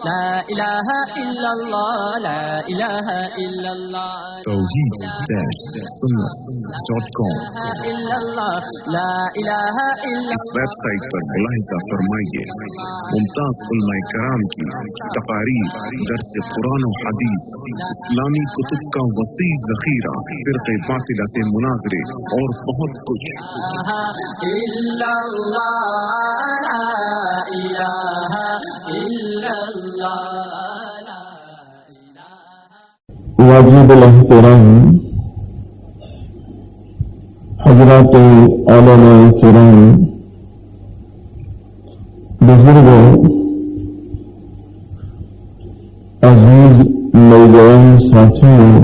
لا الہ الا اللہ، لا الہ الا اللہ، توحید-سنت.com الا اللہ، لا الہ الا اس ویب سائٹ پر ملاحظہ فرمائیے ممتاز علماء کرام کی تقاریر، درس قرآن و حدیث، اسلامی کتب کا وسیع ذخیرہ، فرقے باطلہ سے مناظرے اور بہت کچھ۔ الا اللہ، لا الہ الا اللہ۔ واجب الاحترام حضرات علماء کرام، بزرگوں، عزیز نوجوان ساتھیوں،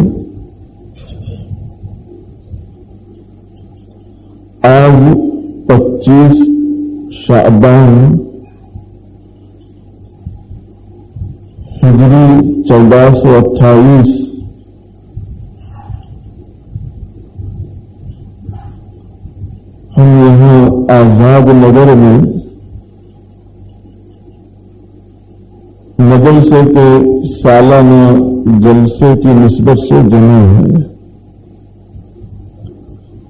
آج 25 شعبان ہجری 1428 ہم یہاں آزاد نگر میں مدرسے کے سالانہ جلسے کی نسبت سے جمع ہیں۔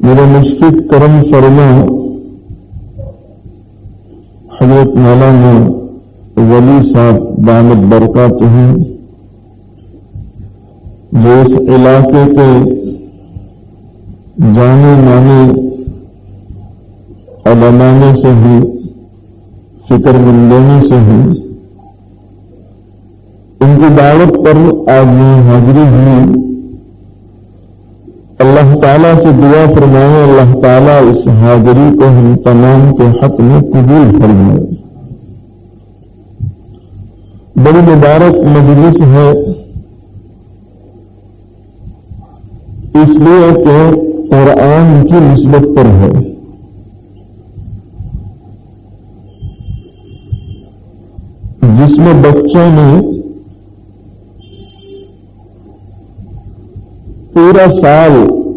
میرے مشفق کرم فرما حضرت مولانا ولی صاحب دامت برکاتہ، جو اس علاقے کے جانے مانے علماء سے ہی، فکر مندوں سے ہی، ان کی دعوت پر آج میں حاضری ہوئی۔ اللہ تعالیٰ سے دعا فرمائے اللہ تعالیٰ اس حاضری کو ہم تمام کے حق میں قبول فرمائے۔ بڑی مبارک مجلس ہے، اس لیے کہ قرآن کی نسبت پر ہے۔ جس میں بچوں نے پورا سال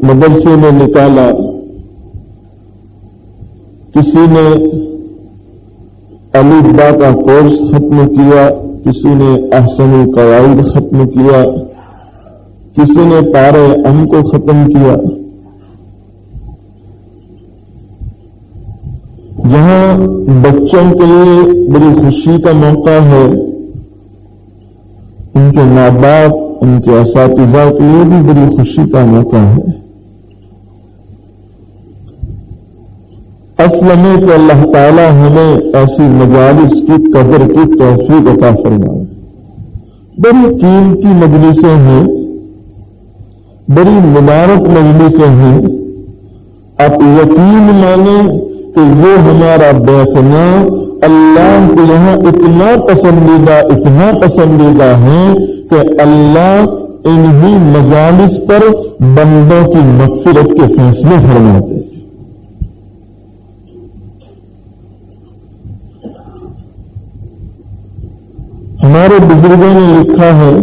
مدرسے میں نکالا، کسی نے الف با کا کورس ختم کیا، کسی نے احسن القواعد ختم کیا، کسی نے پارے ام کو ختم کیا۔ یہاں بچوں کے لیے بڑی خوشی کا موقع ہے، ان کے ماں باپ، ان کے اساتذہ کے لیے بھی بڑی خوشی کا موقع ہے۔ اصل میں کہ اللہ تعالیٰ ہمیں ایسی مجالس کی قدر کی توفیق عطا فرمائے۔ بڑی قیمتی مجلسیں ہیں، بڑی مبارک مجلسیں ہیں۔ آپ یقین مانیں کہ یہ ہمارا بیٹھنا اللہ کے یہاں اتنا پسندیدہ ہے کہ اللہ انہی مجالس پر بندوں کی مغفرت کے فیصلے فرماتے ہیں۔ ہمارے بزرگوں نے لکھا ہے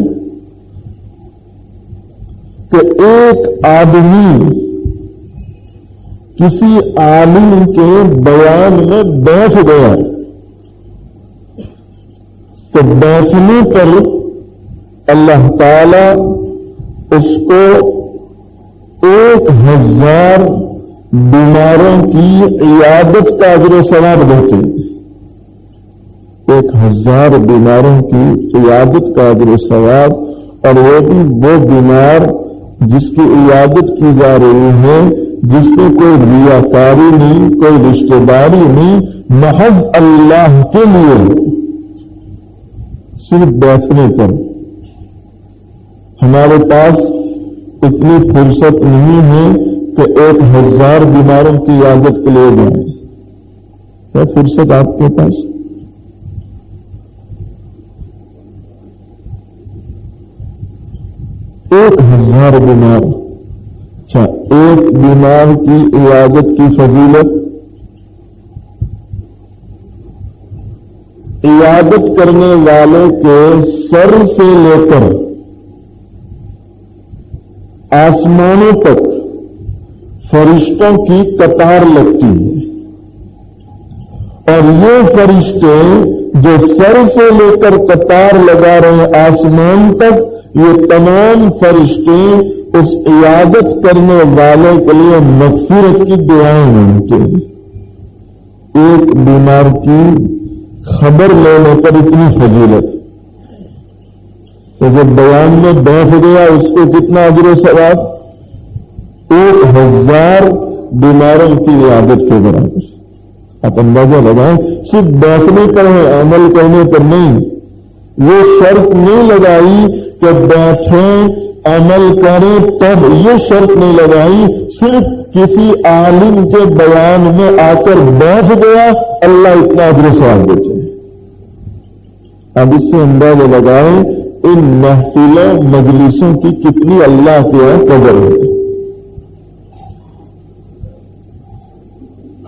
کہ ایک آدمی کسی عالم کے بیان میں بیٹھ گیا تو بیٹھنے پر اللہ تعالی اس کو 1000 بیماروں کی عیادت کا اجر و ثواب دیتے ہیں۔ 1000 بیماروں کی عیادت کا اجر و ثواب، اور وہ بھی وہ بیمار جس کی عیادت کی جا رہی ہے، جس میں کوئی ریاکاری نہیں، کوئی رشتہ داری نہیں، محض اللہ کے لیے صرف بیٹھنے پر۔ ہمارے پاس اتنی فرصت نہیں ہے کہ 1000 بیماروں کی عیادت کے لیے جائیں۔ کیا فرصت آپ کے پاس؟ ایک 1000 بیمار، اچھا ایک بیمار کی عیادت کی فضیلت، عیادت کرنے والے کے سر سے لے کر آسمانوں تک فرشتوں کی قطار لگتی ہے، اور یہ فرشتے جو سر سے لے کر قطار لگا رہے ہیں آسمان تک، یہ تمام فرشتے اس عیادت کرنے والے کے لیے مغفرت کی دعائیں مانگتے ہیں۔ ایک بیمار کی خبر لینے پر اتنی فضیلت تو جب بیان میں بیٹھ گیا اس کو کتنا اجر و ثواب؟ 1000 بیماروں کی عیادت کے برابر۔ آپ اندازہ لگائیں، صرف بیٹھنے پر ہے، عمل کرنے پر نہیں۔ وہ شرط نہیں لگائی کہ بیٹھیں عمل کریں تب، یہ شرط نہیں لگائی، صرف کسی عالم کے بیان میں آ کر بیٹھ گیا، اللہ اتنا اجر و ثواب دیتے ہیں۔ اب اس سے اندازہ لگائیں ان محفلوں مجلسوں کی کتنی اللہ کے یہاں قدر ہے۔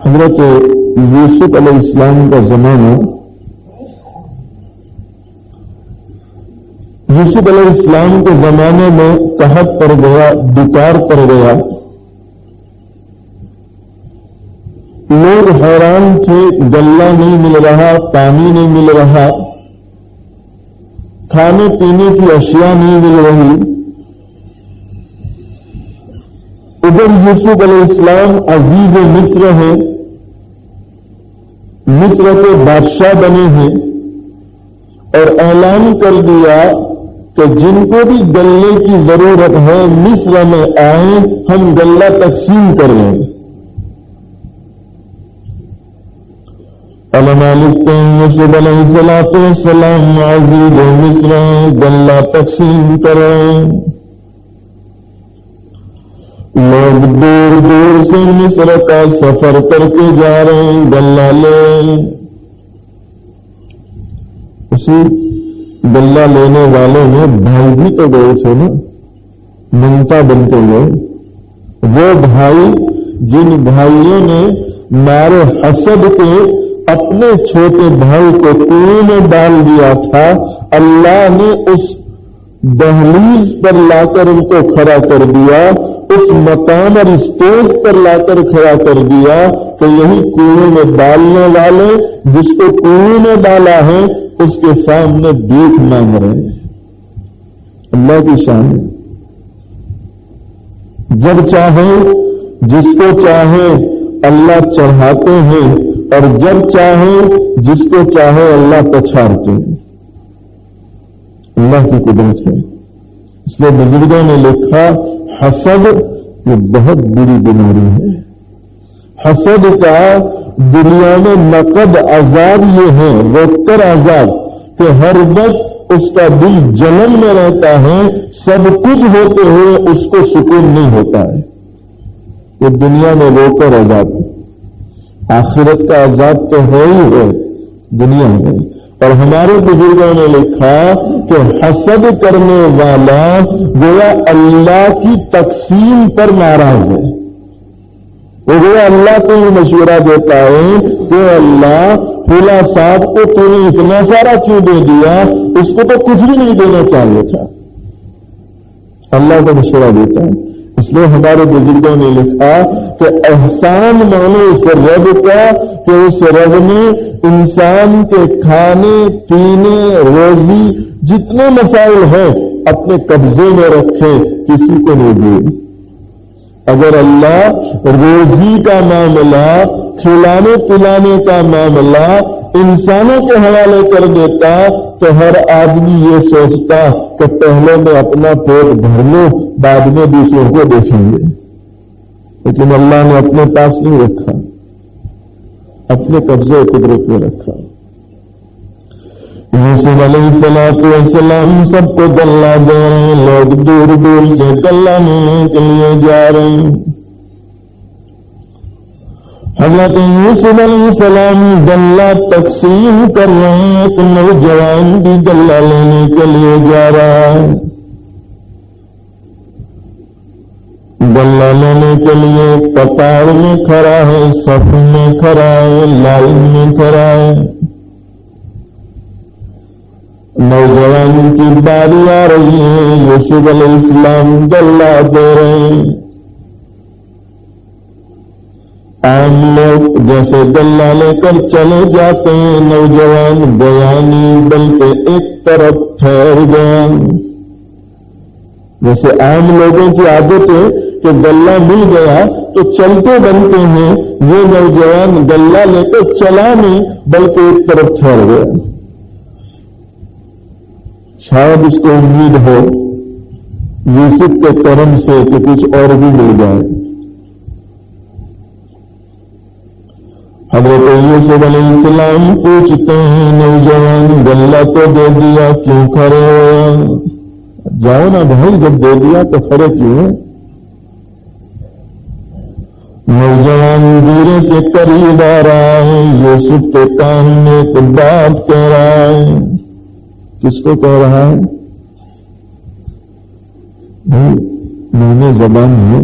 حضرت یوسف علیہ السلام کا زمانہ، یوسف علیہ السلام کے زمانے میں قحط پڑ گیا، دکار پڑ گیا، لوگ حیران تھے، غلہ نہیں مل رہا، پانی نہیں مل رہا، کھانے پینے کی اشیاء نہیں مل رہی۔ ادھر یوسف علیہ السلام عزیز مصر ہیں، مصر کے بادشاہ بنے ہیں، اور اعلان کر دیا کہ جن کو بھی غلے کی ضرورت ہے مصر میں آئیں، ہم غلہ تقسیم کر رہے ہیں۔ علماء لکھتے ہیں یوسف علیہ السلام عزیز مصر غلہ تقسیم کریں، لوگ دور دور سے مصر کا سفر کر کے جا رہے ہیں غلہ لے۔ اسی غلہ لینے والوں میں بھائی بھی تو گئے تھے نا، منتا بنتے ہوئے، وہ بھائی جن بھائیوں نے مارے حسد کے اپنے چھوٹے بھائی کو کنویں میں ڈال دیا تھا، اللہ نے اس دہلیز پر لا کر ان کو کھڑا کر دیا، اس مقام اور اسٹیج پر لا کر کھڑا کر دیا کہ یہی کنویں میں ڈالنے والے جس کو کنویں میں ڈالا ہے اس کے سامنے بھیک مانگ رہے ہیں۔ اللہ کی شان ہے، جب چاہے جس کو چاہے اللہ چڑھاتے ہیں، اور جب چاہے جس کو چاہے اللہ پچھاڑتے ہیں۔ اللہ کی قدرت ہے۔ اس لیے بزرگوں نے لکھا حسد یہ بہت بری بیماری ہے۔ حسد کا دنیا میں نقد عذاب یہ ہے، روک کر عذاب، کہ ہر وقت اس کا دل جلن میں رہتا ہے، سب کچھ ہوتے ہوئے اس کو سکون نہیں ہوتا ہے۔ یہ دنیا میں روک کر عذاب، آخرت کا عذاب تو ہے ہی ہے دنیا میں۔ اور ہمارے بزرگوں نے لکھا کہ حسد کرنے والا گویا اللہ کی تقسیم پر ناراض ہے۔ وہ گویا اللہ کو یہ مشورہ دیتا ہے کہ اللہ فلاں صاحب کو تو نے اتنا سارا کیوں دے دیا، اس کو تو کچھ بھی نہیں دینا چاہیے تھا۔ اللہ کو مشورہ دیتا ہے۔ اس لیے ہمارے بزرگوں نے لکھا کہ احسان مانو اس رب کا کہ اس رب نے انسان کے کھانے پینے روزی جتنے مسائل ہیں اپنے قبضے میں رکھے، کسی کو نہیں دیے۔ اگر اللہ روزی کا معاملہ، کھلانے پلانے کا معاملہ انسانوں کے حوالے کر دیتا تو ہر آدمی یہ سوچتا کہ پہلے میں اپنا پیٹ بھر لوں، بعد میں دوسروں کو دیکھیں گے۔ لیکن اللہ نے اپنے پاس نہیں رکھا، اپنے قبضے قدرت میں رکھا۔ یوسف علیہ السلام سب کو غلہ دے رہے ہیں، لوگ دور دور سے غلہ لینے کے لیے جا رہے ہیں۔ حضرت یوسف علیہ السلام غلہ تقسیم کر رہے ہیں، ایک نوجوان بھی غلہ لینے کے لیے جا رہا ہے۔ غلہ لینے کے لیے قطار میں کھڑا ہے، صف میں کھڑا ہے، لائن میں کھڑا ہے۔ نوجوان کی باری آ رہی ہے، یوسف علیہ السلام غلہ دے رہے ہیں۔ عام لوگ جیسے گلہ لے کر چلے جاتے ہیں، نوجوان گیا نہیں بلکہ ایک طرف ٹھہر گیا۔ جیسے عام لوگوں کی عادت ہے کہ گلہ مل گیا تو چلتے بنتے ہیں، یہ نوجوان گلہ لے کر چلا نہیں بلکہ ایک طرف ٹھہر گیا۔ شاید اس کو امید ہو یوسف کے کرم سے کہ کچھ اور بھی مل جائے۔ حضرت یوسف علیہ السلام پوچھتے ہیں، نوجوان گلہ تو دے دیا کیوں کھڑے ہو؟ جاؤ نا بھائی، جب دے دیا تو کھڑے کیوں ہے؟ نوجوان دورے سے قریب آ رہا ہے، یوسف کے کان میں ایک بات کہہ رہا ہے۔ کس کو کہہ رہا ہے؟ میں نے زبان ہے،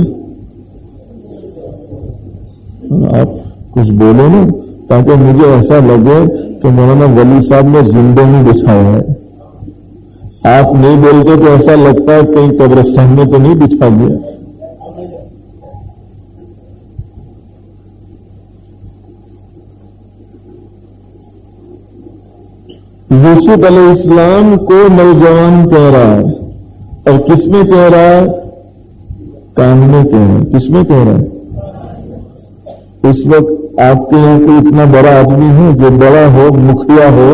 آپ کچھ بولو نا تاکہ مجھے ایسا لگے کہ مولانا ولی صاحب نے زندہ میں بچھایا ہے۔ آپ نہیں بولتے تو ایسا لگتا ہے کہیں قبرستان میں تو نہیں بچھا دیا۔ یوسف علیہ السلام کو نوجوان کہہ رہا ہے، اور کس میں کہہ رہا ہے؟ کان میں کہہ رہا ہے۔ کس میں کہہ رہا ہے؟ اس وقت آپ کے یہاں کوئی اتنا بڑا آدمی ہے جو بڑا ہو، مکھیا ہو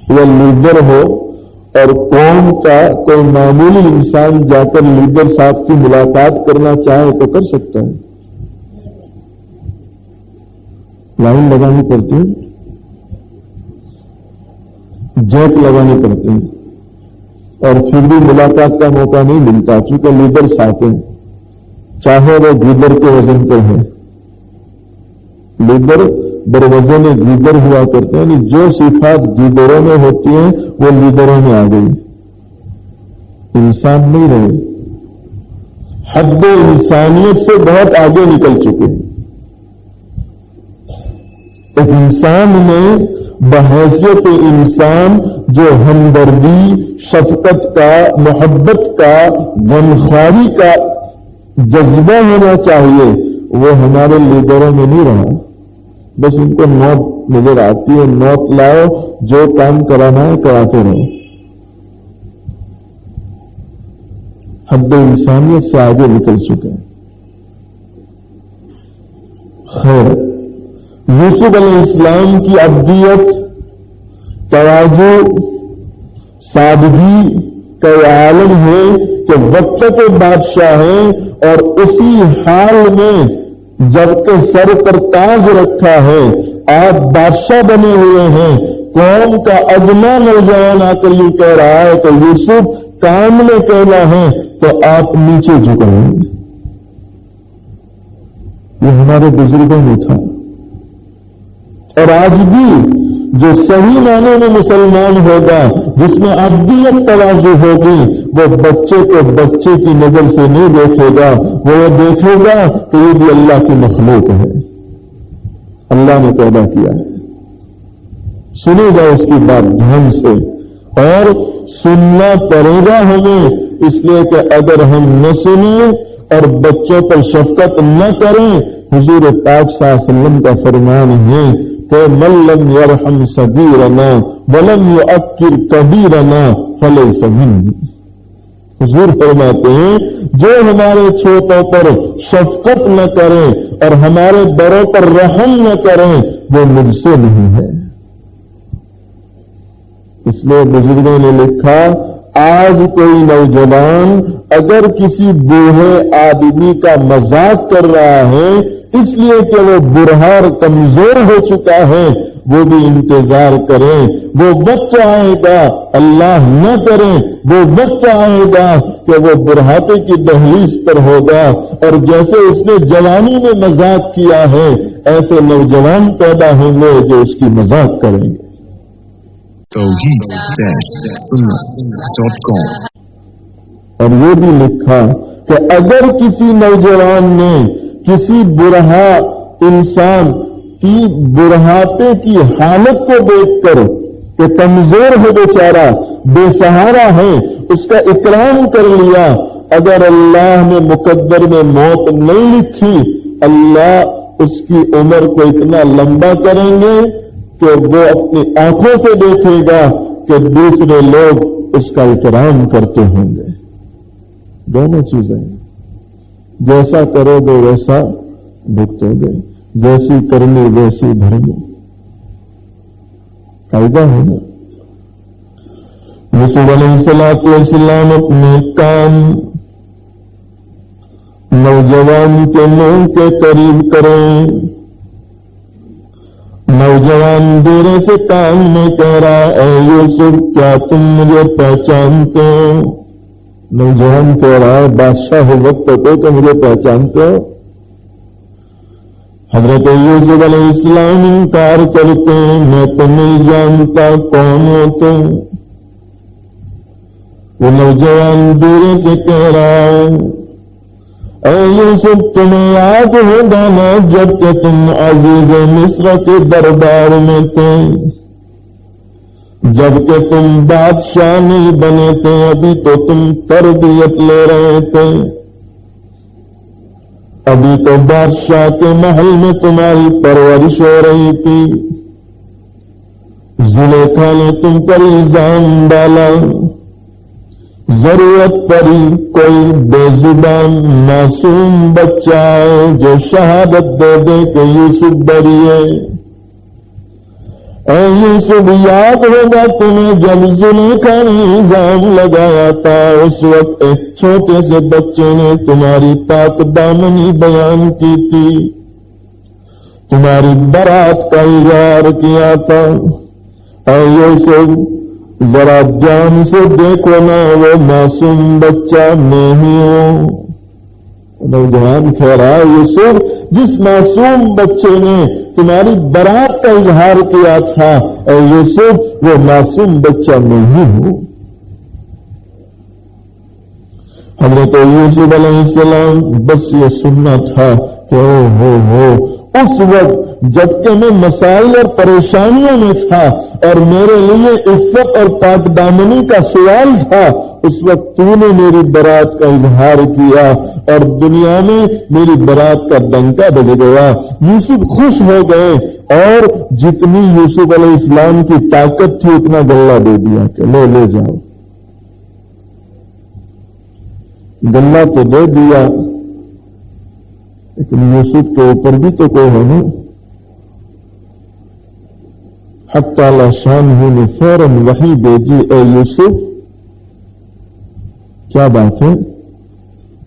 یا لیڈر ہو، اور قوم کا کوئی معمولی انسان جا کر لیڈر صاحب کی ملاقات کرنا چاہے تو کر سکتا ہے؟ لائن لگانی پڑتی ہے، جیک لگانی پڑتی ہے، اور پھر بھی ملاقات کا موقع نہیں ملتا کیونکہ لیڈر ساتھ ہیں، چاہے وہ گیدر کے وزن پہ ہے۔ لیڈر بروزن گیدر ہوا کرتے ہیں، یعنی جو صفات گیدروں میں ہوتی ہیں وہ لیڈروں میں آ گئی، انسان نہیں رہے، حد انسانیت سے بہت آگے نکل چکے ہیں۔ ایک انسان میں بحیثیت انسان جو ہمدردی، شفقت کا، محبت کا، غمخواری کا جذبہ ہونا چاہیے، وہ ہمارے لیڈروں میں نہیں رہا۔ بس ان کو نوٹ نظر آتی ہے، نوٹ لاؤ، جو کام کرانا ہے کراتے رہو، حد انسانیت سے آگے نکل چکے ہیں۔ خیر، یوسف علیہ السلام کی ابدیت، تواضع، سادگی کا عالم ہے کہ وقت کے بادشاہ ہیں، اور اسی حال میں جبکہ سر پر تاج رکھا ہے، آپ بادشاہ بنے ہوئے ہیں، قوم کا ادنا نوجوان آ کر یہ کہہ رہا ہے کہ یوسف کام میں کہنا ہے تو آپ نیچے جھکیں۔ یہ ہمارے بزرگوں میں تھا، اور آج بھی جو صحیح معنی میں مسلمان ہوگا، جس میں ابدیت تواضع ہوگی، وہ بچے کو بچے کی نظر سے نہیں دیکھے گا، وہ یہ دیکھے گا کہ یہ بھی اللہ کی مخلوق ہے، اللہ نے پیدا کیا ہے۔ سنے گا اس کی بات دھیان سے، اور سننا پڑے گا ہمیں، اس لیے کہ اگر ہم نہ سنیں اور بچوں پر شفقت نہ کریں، حضور پاک صلی اللہ علیہ وسلم کا فرمان ہے کہ من لم یرحم صغیرنا ولم یؤکر کبیرنا فلیس منی۔ حضور فرماتے ہیں جو ہمارے چھوٹوں پر شفقت نہ کریں اور ہمارے بڑوں پر رحم نہ کریں، وہ مجھ سے نہیں ہے۔ اس لیے بزرگوں نے لکھا، آج کوئی نوجوان اگر کسی بوڑھے آدمی کا مذاق کر رہا ہے اس لیے کہ وہ بوڑھا اور کمزور ہو چکا ہے، وہ بھی انتظار کریں، وہ وقت آئے گا، اللہ نہ کریں، وہ وقت آئے گا کہ وہ بڑھاپے کی دہلیز پر ہوگا، اور جیسے اس نے جوانی میں مذاق کیا ہے، ایسے نوجوان پیدا ہوں گے جو اس کی مذاق کریں گے۔ توحید-sunnah.com اور یہ بھی لکھا کہ اگر کسی نوجوان نے کسی بڑھا انسان کی بڑھاپے کی حالت کو دیکھ کر کہ کمزور ہے بیچارہ، بے سہارا ہے، اس کا اکرام کر لیا، اگر اللہ نے مقدر میں موت نہیں لکھی، اللہ اس کی عمر کو اتنا لمبا کریں گے کہ وہ اپنی آنکھوں سے دیکھے گا کہ دوسرے لوگ اس کا احترام کرتے ہوں گے. دونوں چیزیں، جیسا کرو گے ویسا بھگتو گے، جیسی کرنی ویسی بھرنی، قاعدہ ہے نا. یوسف علیہ السلام اپنے کام نوجوان کے منہ کے قریب کریں. نوجوان دیر سے کام میں کہہ رہا، اے یوسف کیا تم مجھے پہچانتے ہو؟ نوجوان کہہ رہا ہے بادشاہ وقت کو کہ مجھے پہچانتے ہو؟ حضرت یوسف علیہ السلام انکار کرتے ہیں، میں تو نہیں جانتا کون ہو تم. وہ نوجوان دور سے کہہ رہا ہے، اے یوسف تمہیں یاد ہوگا نا جب کہ تم عزیز مصر کے دربار میں تھے، جب کہ تم بادشاہ نہیں بنے تھے، ابھی تو تم تربیت لے رہے تھے، ابھی تو بادشاہ کے محل میں تمہاری پرورش ہو رہی تھی. زلیخا نے تم پر الزام ڈالا، ضرورت پڑی کوئی بے زبان معصوم بچہ ہے جو شہادت دے دے کہ یوسف بری ہے. اے یوسف یاد ہوگا تمہیں جب زلیخا نے الزام لگایا تھا، اس وقت ایک چھوٹے سے بچے نے تمہاری پاک دامنی بیان کی تھی، تمہاری برات کا اظہار کیا تھا. اے یوسف ذرا دھیان سے دیکھو نا وہ معصوم بچہ میں ہی ہوں. نوجوان کہہ رہا ہے یوسف جس معصوم بچے نے تمہاری برات کا اظہار کیا تھا، اے یوسف وہ معصوم بچہ میں ہی ہوں. حضرت یوسف علیہ السلام بس یہ سننا تھا کہ ہو اس وقت جبکہ میں مسائل اور پریشانیوں میں تھا اور میرے لیے عزت اور پاک دامنی کا سوال تھا، اس وقت تو نے میری برات کا اظہار کیا اور دنیا میں میری برات کا ڈنکا بج گیا. یوسف خوش ہو گئے اور جتنی یوسف علیہ السلام کی طاقت تھی اتنا گلہ دے دیا کہ لے جاؤ. گلہ تو دے دیا لیکن یوسف کے اوپر بھی تو کوئی ہے نا. حتی شانہ نے فوراً وحی بھیجی، اے یوسف کیا بات ہے،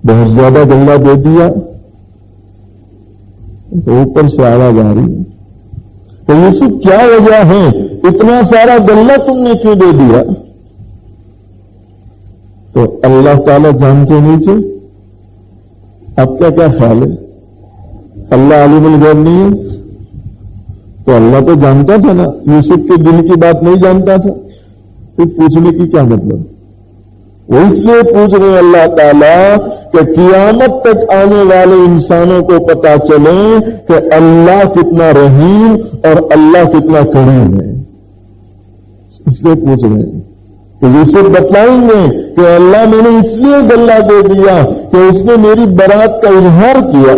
بہت زیادہ گلہ دے دیا. تو اوپر سے آواز آ رہی ہے تو یوسف کیا وجہ ہے، اتنا سارا گلہ تم نے کیوں دے دیا؟ تو اللہ تعالیٰ جانتے نہیں تھے. اب کیا خیال ہے، اللہ عالم الغیب نہیں ہے؟ تو اللہ تو جانتا تھا نا، یوسف کے دل کی بات نہیں جانتا تھا، پھر پوچھنے کی کیا مطلب؟ وہ اس لیے پوچھ رہے اللہ تعالیٰ کہ قیامت تک آنے والے انسانوں کو پتا چلے کہ اللہ کتنا رحیم اور اللہ کتنا کریم ہے. اس لیے پوچھ رہے ہیں کہ یوسف بتلائیں گے کہ اللہ میں نے اس لیے گلہ دے دیا کہ اس نے میری برات کا اظہار کیا،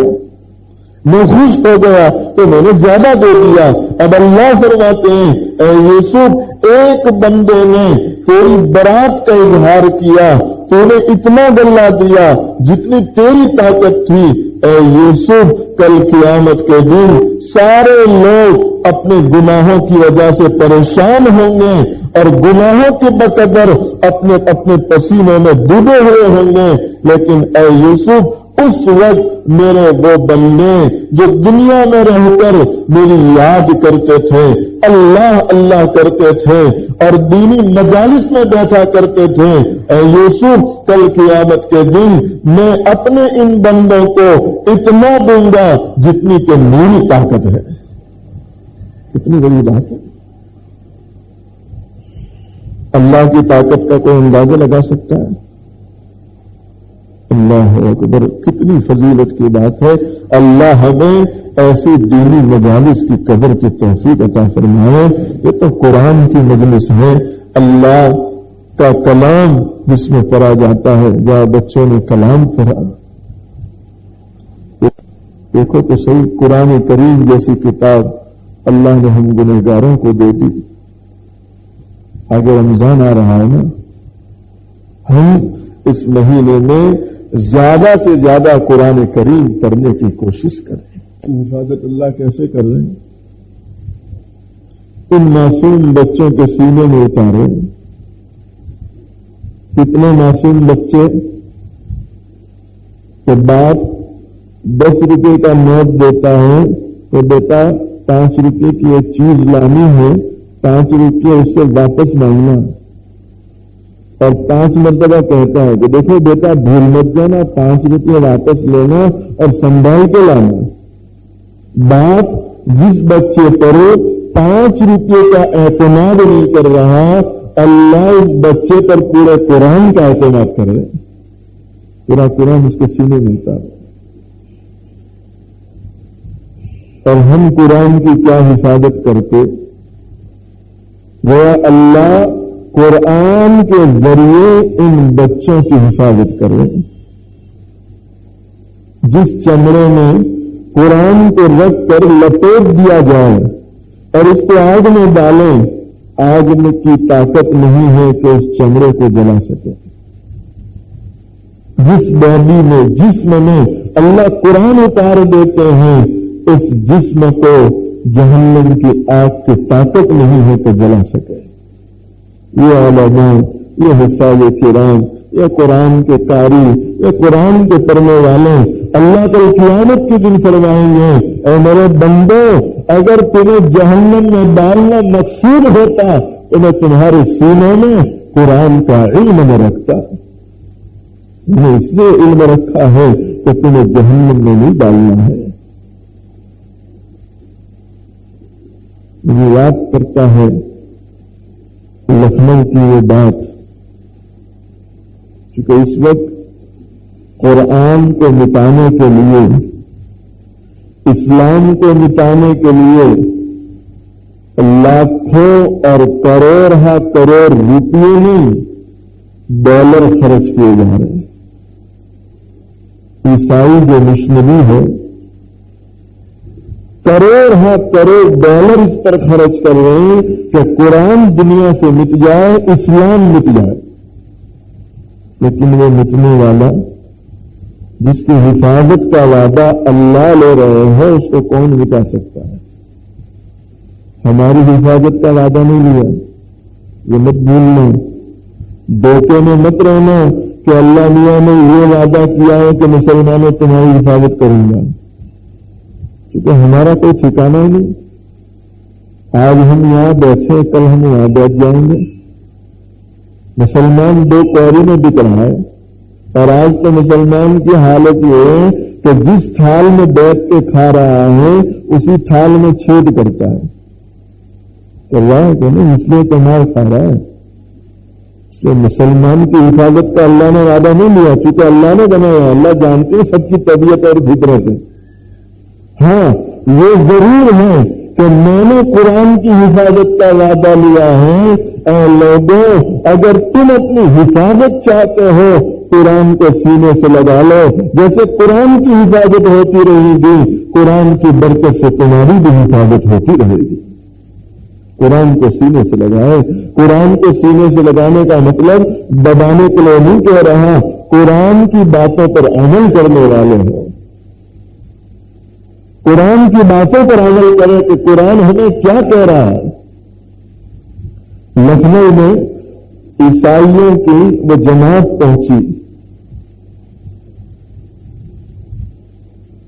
میں خوش ہو گیا تو میں نے زیادہ دے دیا. اب اللہ فرماتے ہیں اے یوسف ایک بندے نے تیری برات کا اظہار کیا، تو نے اتنا گلہ دیا جتنی تیری طاقت تھی. اے یوسف کل قیامت کے دن سارے لوگ اپنے گناہوں کی وجہ سے پریشان ہوں گے اور گناہوں کے بقدر اپنے اپنے پسینے میں ڈوبے ہوئے ہوں گے. لیکن اے یوسف اس وقت میرے وہ بندے جو دنیا میں رہ کر میری یاد کرتے تھے، اللہ اللہ کرتے تھے اور دینی مجالس میں بیٹھا کرتے تھے، اے یوسف کل قیامت کے دن میں اپنے ان بندوں کو اتنا دوں گا جتنی کہ میری طاقت ہے. کتنی بڑی بات ہے. اللہ کی طاقت کا کوئی اندازہ لگا سکتا ہے؟ اللہ اکبر، کتنی فضیلت کی بات ہے. اللہ ہمیں ایسی دینی مجالس کی قدر کی توفیق عطا فرمائے. یہ تو قرآن کی مجلس ہے، اللہ کا کلام جس میں پڑھا جاتا ہے. یا بچوں نے کلام پڑھا، دیکھو تو صحیح، قرآن کریم جیسی کتاب اللہ نے ہم گنہگاروں کو دے دی. آگے رمضان آ رہا ہے نا، ہم اس مہینے میں زیادہ سے زیادہ قرآن کریم پڑھنے کی کوشش کریں. حفاظت اللہ کیسے کر رہے ہیں؟ ان معصوم بچوں کے سینے میں اتارے. کتنے معصوم بچے کہ باپ 10 روپے کا نوٹ دیتا ہے تو بیٹا 5 روپے کی ایک چیز لانی ہے، 5 روپے اس سے واپس مانگنا، اور 5 مرتبہ کہتا ہے کہ دیکھو بیٹا بھول مت جانا، 5 روپے واپس لینا اور سنبھال کے لانا. باپ جس بچے پر 5 روپے کا اعتماد نہیں کر رہا، اللہ اس بچے پر پورے قرآن کا اعتماد کر رہے. پورا قرآن اس کے سینے میں اتار. اور ہم قرآن کی کیا حفاظت کرتے؟ وہ اللہ قرآن کے ذریعے ان بچوں کی حفاظت کر رہے. جس چمڑے میں قرآن کو رکھ کر لپیٹ دیا جائے اور اس کو آگ میں ڈالیں، آگ میں کی طاقت نہیں ہے کہ اس چمڑے کو جلا سکے. جس باڈی میں، جسم میں اللہ قرآن اتار دیتے ہیں، اس جسم کو جہنم کی آگ کی طاقت نہیں ہے کہ جلا سکے. یہ علماء، یہ حفاظ کرام، یہ قرآن کے قاری، یہ قرآن کے پڑھنے والے اللہ کو قیامت کے دن فرمائیں گے، اے میرے بندو، اگر تمہیں جہنم میں ڈالنا مقصود ہوتا تو میں تمہارے سینے میں قرآن کا علم نہ رکھتا. میں نے اس لیے علم رکھا ہے کہ تمہیں جہنم میں نہیں ڈالنا ہے. مجھے یاد کرتا ہے لکھنؤ کی یہ بات، چونکہ اس وقت قرآن کو مٹانے کے لیے، اسلام کو مٹانے کے لیے لاکھوں اور کروڑ روپیے نہیں، ڈالر خرچ کیے جا رہے ہیں. عیسائی جو مشنری ہے کروڑ ڈالر اس پر خرچ کر رہے ہیں کہ قرآن دنیا سے مٹ جائے، اسلام مٹ جائے. لیکن وہ مٹنے والا جس کی حفاظت کا وعدہ اللہ لے رہے ہیں، اس کو کون مٹا سکتا ہے؟ ہماری حفاظت کا وعدہ نہیں لیا. یہ مت بھولنا، دھوکے میں مت رہنا کہ اللہ میاں نے یہ وعدہ کیا ہے کہ مسلمانوں تمہاری حفاظت کروں گا، کیونکہ ہمارا کوئی ٹھکانا ہی نہیں. آج ہم یہاں بیٹھے، کل ہم وہاں بیٹھ جائیں گے. مسلمان 2 کوری میں بک رہا ہے، اور آج تو مسلمان کی حالت یہ ہے کہ جس تھال میں بیٹھ کے کھا رہا ہے اسی تھال میں چھید کرتا ہے. کر رہا ہے کہ نہیں؟ اس لیے تو مار کھا رہا ہے. اس لیے مسلمان کی حفاظت کا اللہ نے وعدہ نہیں لیا، کیونکہ اللہ نے بنایا. اللہ جانتے ہیں سب کی طبیعت اور فطرت ہے. ہاں یہ ضرور ہے کہ میں نے قرآن کی حفاظت کا وعدہ لیا ہے. اے لوگوں، اگر تم اپنی حفاظت چاہتے ہو قرآن کو سینے سے لگا لو. جیسے قرآن کی حفاظت ہوتی رہے گی، قرآن کی برکت سے تمہاری بھی حفاظت ہوتی رہے گی. قرآن کو سینے سے لگائے. قرآن کو سینے سے لگانے کا مطلب دبانے کے لیے نہیں کہہ رہا، قرآن کی باتوں پر عمل کرنے والے ہیں. قرآن کی باتوں پر عمل کرے کہ قرآن ہمیں کیا کہہ رہا ہے. لکھنؤ میں عیسائیوں کی وہ جماعت پہنچی.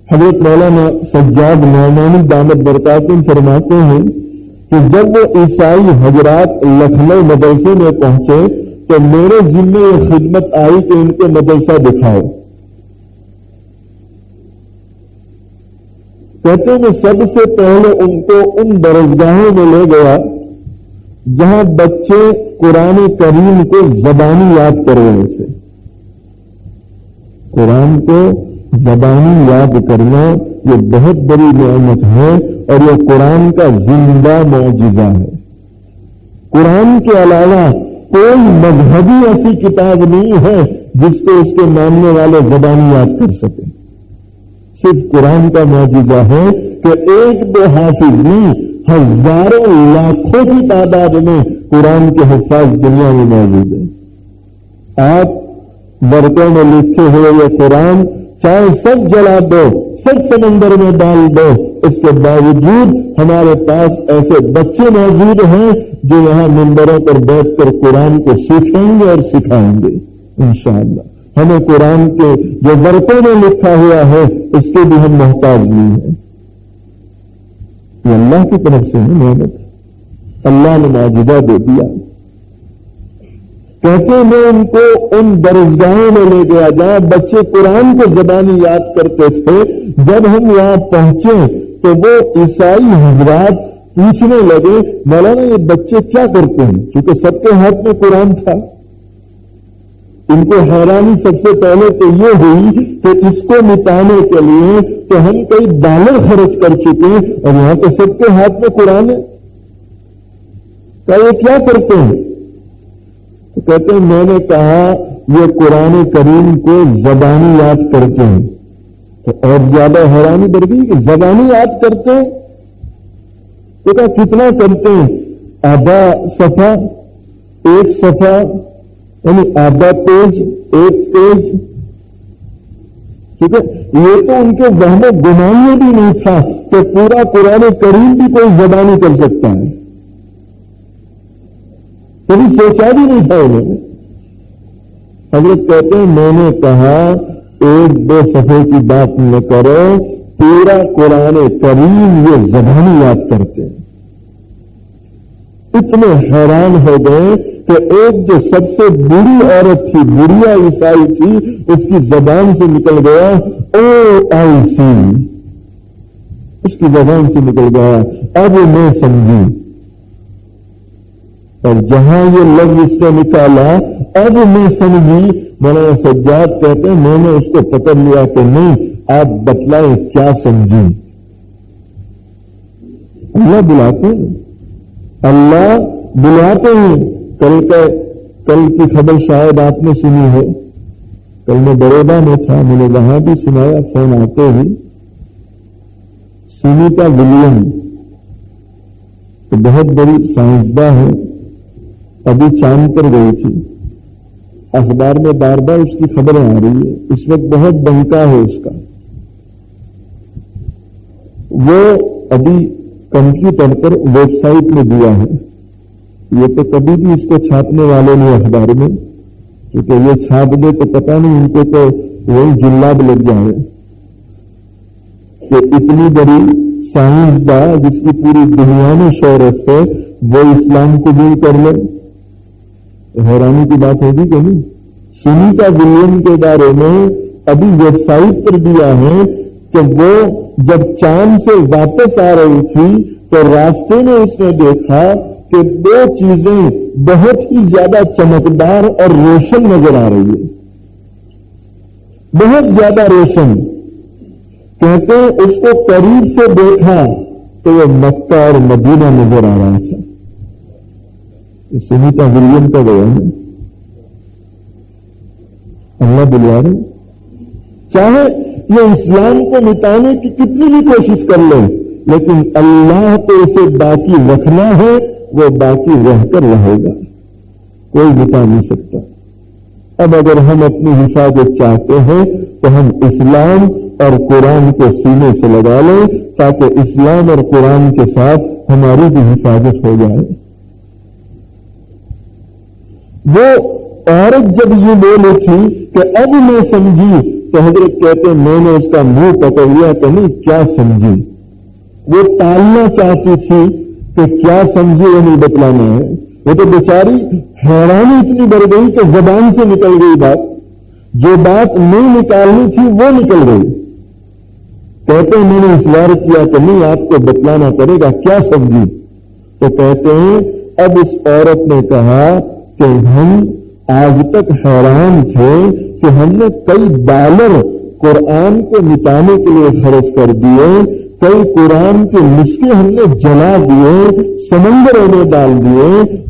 حضرت مولانا سجاد نعمانی دامت برکاتہم فرماتے ہیں کہ جب وہ عیسائی حضرات لکھنؤ مدرسے میں پہنچے تو میرے ذمے یہ خدمت آئی کہ ان کو مدرسہ دکھاؤ. کہتے ہیں سب سے پہلے ان کو ان درسگاہوں میں لے گیا جہاں بچے قرآن کریم کو زبانی یاد کر رہے تھے. قرآن کو زبانی یاد کرنا یہ بہت بڑی نعمت ہے، اور یہ قرآن کا زندہ معجزہ ہے. قرآن کے علاوہ کوئی مذہبی ایسی کتاب نہیں ہے جس کو اس کے ماننے والے زبانی یاد کر سکیں. صرف قرآن کا معجزہ ہے کہ ایک دو حافظ نہیں، ہزاروں لاکھوں کی تعداد میں قرآن کے حفاظ دنیا میں موجود ہیں۔ آپ برتوں میں لکھے ہوئے یہ قرآن چاہے سب جلا دو، سب سمندر میں ڈال دو، اس کے باوجود ہمارے پاس ایسے بچے موجود ہیں جو یہاں منبروں پر بیٹھ کر قرآن کو سیکھیں گے اور سکھائیں گے انشاءاللہ۔ ہمیں قرآن کے جو برتوں میں لکھا ہوا ہے اس کے بھی ہم محتاج نہیں ہیں، یہ اللہ کی طرف سے نعمت، اللہ نے معجزہ دے دیا۔ کہتے ہیں میں ان کو ان درسگاہوں میں لے گیا جہاں بچے قرآن کو زبانی یاد کرتے تھے، جب ہم وہاں پہنچے تو وہ عیسائی حضرات پوچھنے لگے مولانا یہ بچے کیا کرتے ہیں، کیونکہ سب کے ہاتھ میں قرآن تھا۔ ان کو حیرانی سب سے پہلے تو یہ ہوئی کہ اس کو مٹانے کے لیے تو ہم کئی ڈالر خرچ کر چکے اور یہاں تو سب کے ہاتھ میں قرآن ہے، یہ کیا کرتے ہیں؟ تو کہتے ہیں میں نے کہا یہ قرآن کریم کو زبانی یاد کرتے ہیں، تو اور زیادہ حیرانی بڑھ گئی کہ زبانی یاد کرتے ہیں، تو کہا کتنا کرتے ہیں؟ آدھا صفحہ، ایک صفحہ، یعنی آدھا پیج، ایک پیج، ٹھیک ہے۔ یہ تو ان کے وہم و گمان میں بھی نہیں تھا کہ پورا قرآن کریم بھی کوئی زبانی کر سکتا ہے، کبھی سوچا بھی نہیں تھا انہوں نے۔ حضرت کہتے ہیں میں نے کہا ایک دو صفحے کی بات نہ کرو، پورا قرآن کریم یہ زبانی یاد کرتے ہیں۔ اتنے حیران ہو گئے کہ ایک جو سب سے بری عورت تھی، بڑھیا عیسائی تھی، اس کی زبان سے نکل گیا OIC، اس کی زبان سے نکل گیا اب میں سمجھی، اور جہاں یہ لفظ اس نے نکالا اب میں سمجھی، مولانا سجاد کہتے ہیں میں نے اس کو پکڑ لیا کہ نہیں آپ بتلائیں کیا سمجھی۔ اللہ بلاتے ہیں، اللہ بلاتے ہیں۔ کل کی خبر شاید آپ نے سنی ہے، کل میں بڑودا میں تھا، میں نے وہاں بھی سنایا فون آتے ہی، سنیتا ولیم تو بہت بڑی سائنسداں ہے، ابھی چاند پر گئی تھی، اخبار میں بار بار اس کی خبریں آ رہی ہے، اس وقت بہت بنکا ہے اس کا۔ وہ ابھی کمپیوٹر پر ویب سائٹ میں دیا ہے، یہ تو کبھی بھی اس کو چھاپنے والے نہیں اخبار میں، کیونکہ یہ چھاپ دے تو پتہ نہیں ان کو تو وہی جلاب لگ جائے کہ اتنی بڑی سائنسداں جس کی پوری دنیا میں شہرت ہے وہ اسلام قبول کر لے، حیرانی کی بات ہوگی کہ نہیں۔ سنیتا ولیم کے بارے میں ابھی ویب سائٹ پر دیا ہے کہ وہ جب چاند سے واپس آ رہی تھی تو راستے میں اس نے دیکھا کہ دو چیزیں بہت ہی زیادہ چمکدار اور روشن نظر آ رہی ہے، بہت زیادہ روشن۔ کہتے ہیں اس کو قریب سے دیکھا تو وہ مکہ اور مدینہ نظر آ رہا تھا۔ سنیتا ولیم کا بیان ہے، اللہ بلا رہے، چاہے یہ اسلام کو مٹانے کی کتنی بھی کوشش کر لیں لیکن اللہ کو اسے باقی رکھنا ہے، وہ باقی رہ کر رہے گا، کوئی مٹا نہیں سکتا۔ اب اگر ہم اپنی حفاظت چاہتے ہیں تو ہم اسلام اور قرآن کو سینے سے لگا لیں تاکہ اسلام اور قرآن کے ساتھ ہماری بھی حفاظت ہو جائے۔ وہ عورت جب یہ بولے تھی کہ اب میں سمجھی تو حضرت کہتے میں نے اس کا منہ پکڑ لیا کہ نہیں کیا سمجھی۔ وہ ٹالنا چاہتی تھی کہ کیا سمجھی وہ نہیں بتلانا ہے، وہ تو بیچاری حیرانی اتنی بڑھ گئی کہ زبان سے نکل گئی بات، جو بات نہیں نکالنی تھی وہ نکل گئی۔ کہتے ہیں میں نے اصرار کیا کہ نہیں آپ کو بتلانا پڑے گا کیا سمجھی، تو کہتے ہیں اب اس عورت نے کہا کہ ہم آج تک حیران تھے کہ ہم نے کئی ڈالر قرآن کو مٹانے کے لیے خرچ کر دیے، کئی قرآن کے نسخے ہم نے جلا دیے، سمندروں میں ڈال دیے،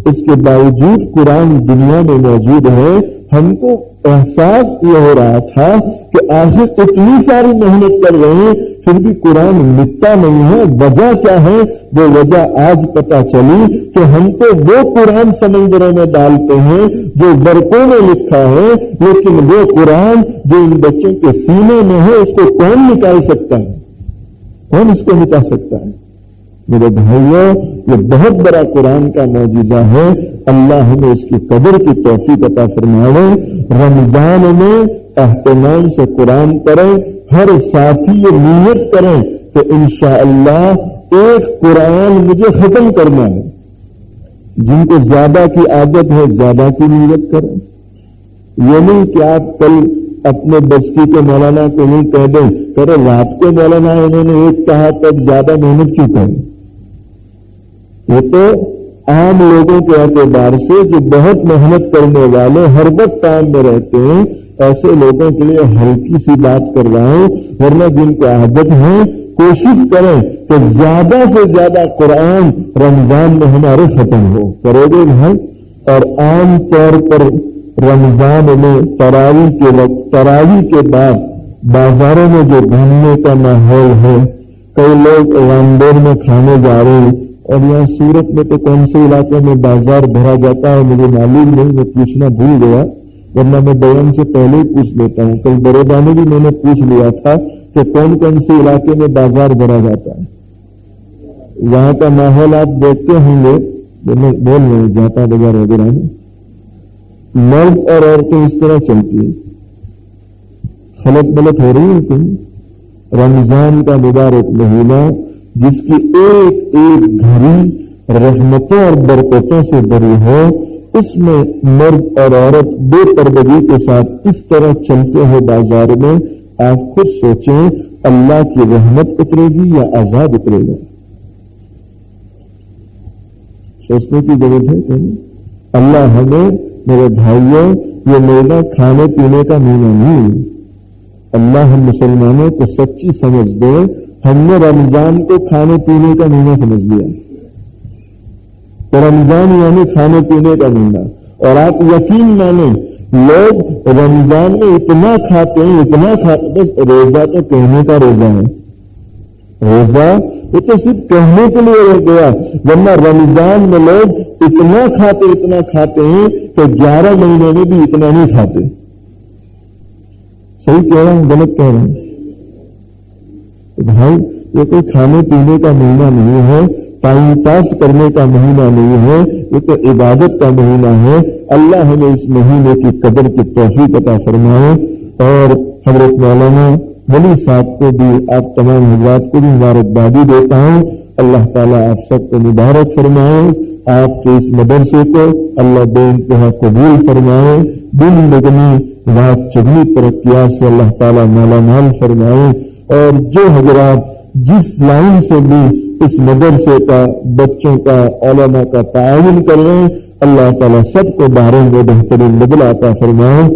اس کے باوجود قرآن دنیا میں موجود ہے، ہم کو احساس یہ ہو رہا تھا کہ آخر اتنی ساری محنت کر رہے ہیں پھر بھی قرآن مٹتا نہیں ہے، وجہ کیا ہے؟ وہ وجہ آج پتہ چلی کہ ہم تو وہ قرآن سمندروں میں ڈالتے ہیں جو برقوں میں لکھا ہے، لیکن وہ قرآن جو ان بچوں کے سینے میں ہے اس کو کون نکال سکتا ہے؟ کون اس کو مٹا سکتا ہے؟ میرے بھائیوں، یہ بہت بڑا قرآن کا معجزہ ہے، اللہ ہمیں اس کی قدر کی توفیق عطا فرمائے۔ رمضان میں اہتمام سے قرآن پڑھیں، ہر ساتھی یہ نیت کریں کہ انشاءاللہ ایک قرآن مجھے ختم کرنا ہے۔ جن کو زیادہ کی عادت ہے زیادہ کی نیت کریں، یہ نہیں کہ آپ کل اپنے بستی کے مولانا کو نہیں کہہ دیں کرے رات کو مولانا انہوں نے ایک کہا تب زیادہ محنت کیوں کریں؟ یہ تو عام لوگوں کے اعتبار سے جو بہت محنت کرنے والے ہر وقت کام میں رہتے ہیں ایسے لوگوں کے لیے ہلکی سی بات کر رہا ہوں، ورنہ جن کو عادت ہے کوشش کریں کہ زیادہ سے زیادہ قرآن رمضان میں ہمارے ختم ہو، کرو گے بھائی؟ اور عام طور پر رمضان میں تراویح کے بعد بازاروں میں جو گھومنے کا ماحول ہے، کئی لوگ رامدیر میں کھانے جا رہے ہیں، اور یہاں سورت میں تو کون سے علاقے میں بازار بھرا جاتا ہے مجھے معلوم نہیں، میں پوچھنا بھول گیا، ورنہ میں بیان سے پہلے ہی پوچھ لیتا ہوں۔ کل بڑودہ میں بھی میں نے پوچھ لیا تھا کہ کون کون سے علاقے میں بازار بھرا جاتا ہے۔ یہاں کا ماحول آپ دیکھتے ہوں گے، میں بول رہے ہیں جاتا بازار وغیرہ میں مرد اور عورتیں اس طرح چلتی ہیں، خلط بلط ہو رہی ہے کہ رمضان کا مبارک مہینہ جس کی ایک ایک گھڑی رحمتوں اور برکتوں سے بھری ہو، اس میں مرد اور عورت بے پردگی کے ساتھ اس طرح چلتے ہیں بازار میں، آپ خود سوچیں اللہ کی رحمت اترے گی یا عذاب اترے گا؟ سوچنے کی ضرورت ہے کہ اللہ ہمیں، میرے بھائیوں، یہ مہینہ کھانے پینے کا مہینہ نہیں، اللہ ہم مسلمانوں کو سچی سمجھ دے، ہم نے رمضان کو کھانے پینے کا مہینہ سمجھ لیا، تو رمضان یعنی کھانے پینے کا مہینہ، اور آپ یقین مانیں لوگ رمضان میں اتنا کھاتے ہیں اتنا کھاتے، بس روزہ تو کہنے کا روزہ ہے، روزہ وہ تو صرف کہنے کے لیے رہ گیا، ورنہ رمضان میں لوگ اتنا کھاتے ہیں کہ 11 مہینے میں بھی اتنا نہیں کھاتے۔ صحیح کہہ رہا ہوں غلط کہہ رہا ہوں؟ بھائی یہ کوئی کھانے پینے کا مہینہ نہیں ہے، ٹائم پاس کرنے کا مہینہ نہیں ہے، یہ تو عبادت کا مہینہ ہے۔ اللہ ہمیں اس مہینے کی قدر کی توفیق عطا فرمائے، اور حضرت مولانا ولی صاحب کو بھی، آپ تمام حضرات کو بھی مبارکبادی دیتا ہوں، اللہ تعالیٰ آپ سب کو مبارک فرمائے، آپ کے اس مدرسے کو اللہ بے انتہا قبول فرمائے، دن دگنی رات چگنی ترقیات سے اللہ تعالیٰ مالا مال فرمائے، اور جو حضرات جس لائن سے بھی اس مدرسے کا، بچوں کا، علماء کا تعاون کر رہے ہیں، اللہ تعالیٰ سب کو بارے میں بہترین بدلہ عطا فرمائے۔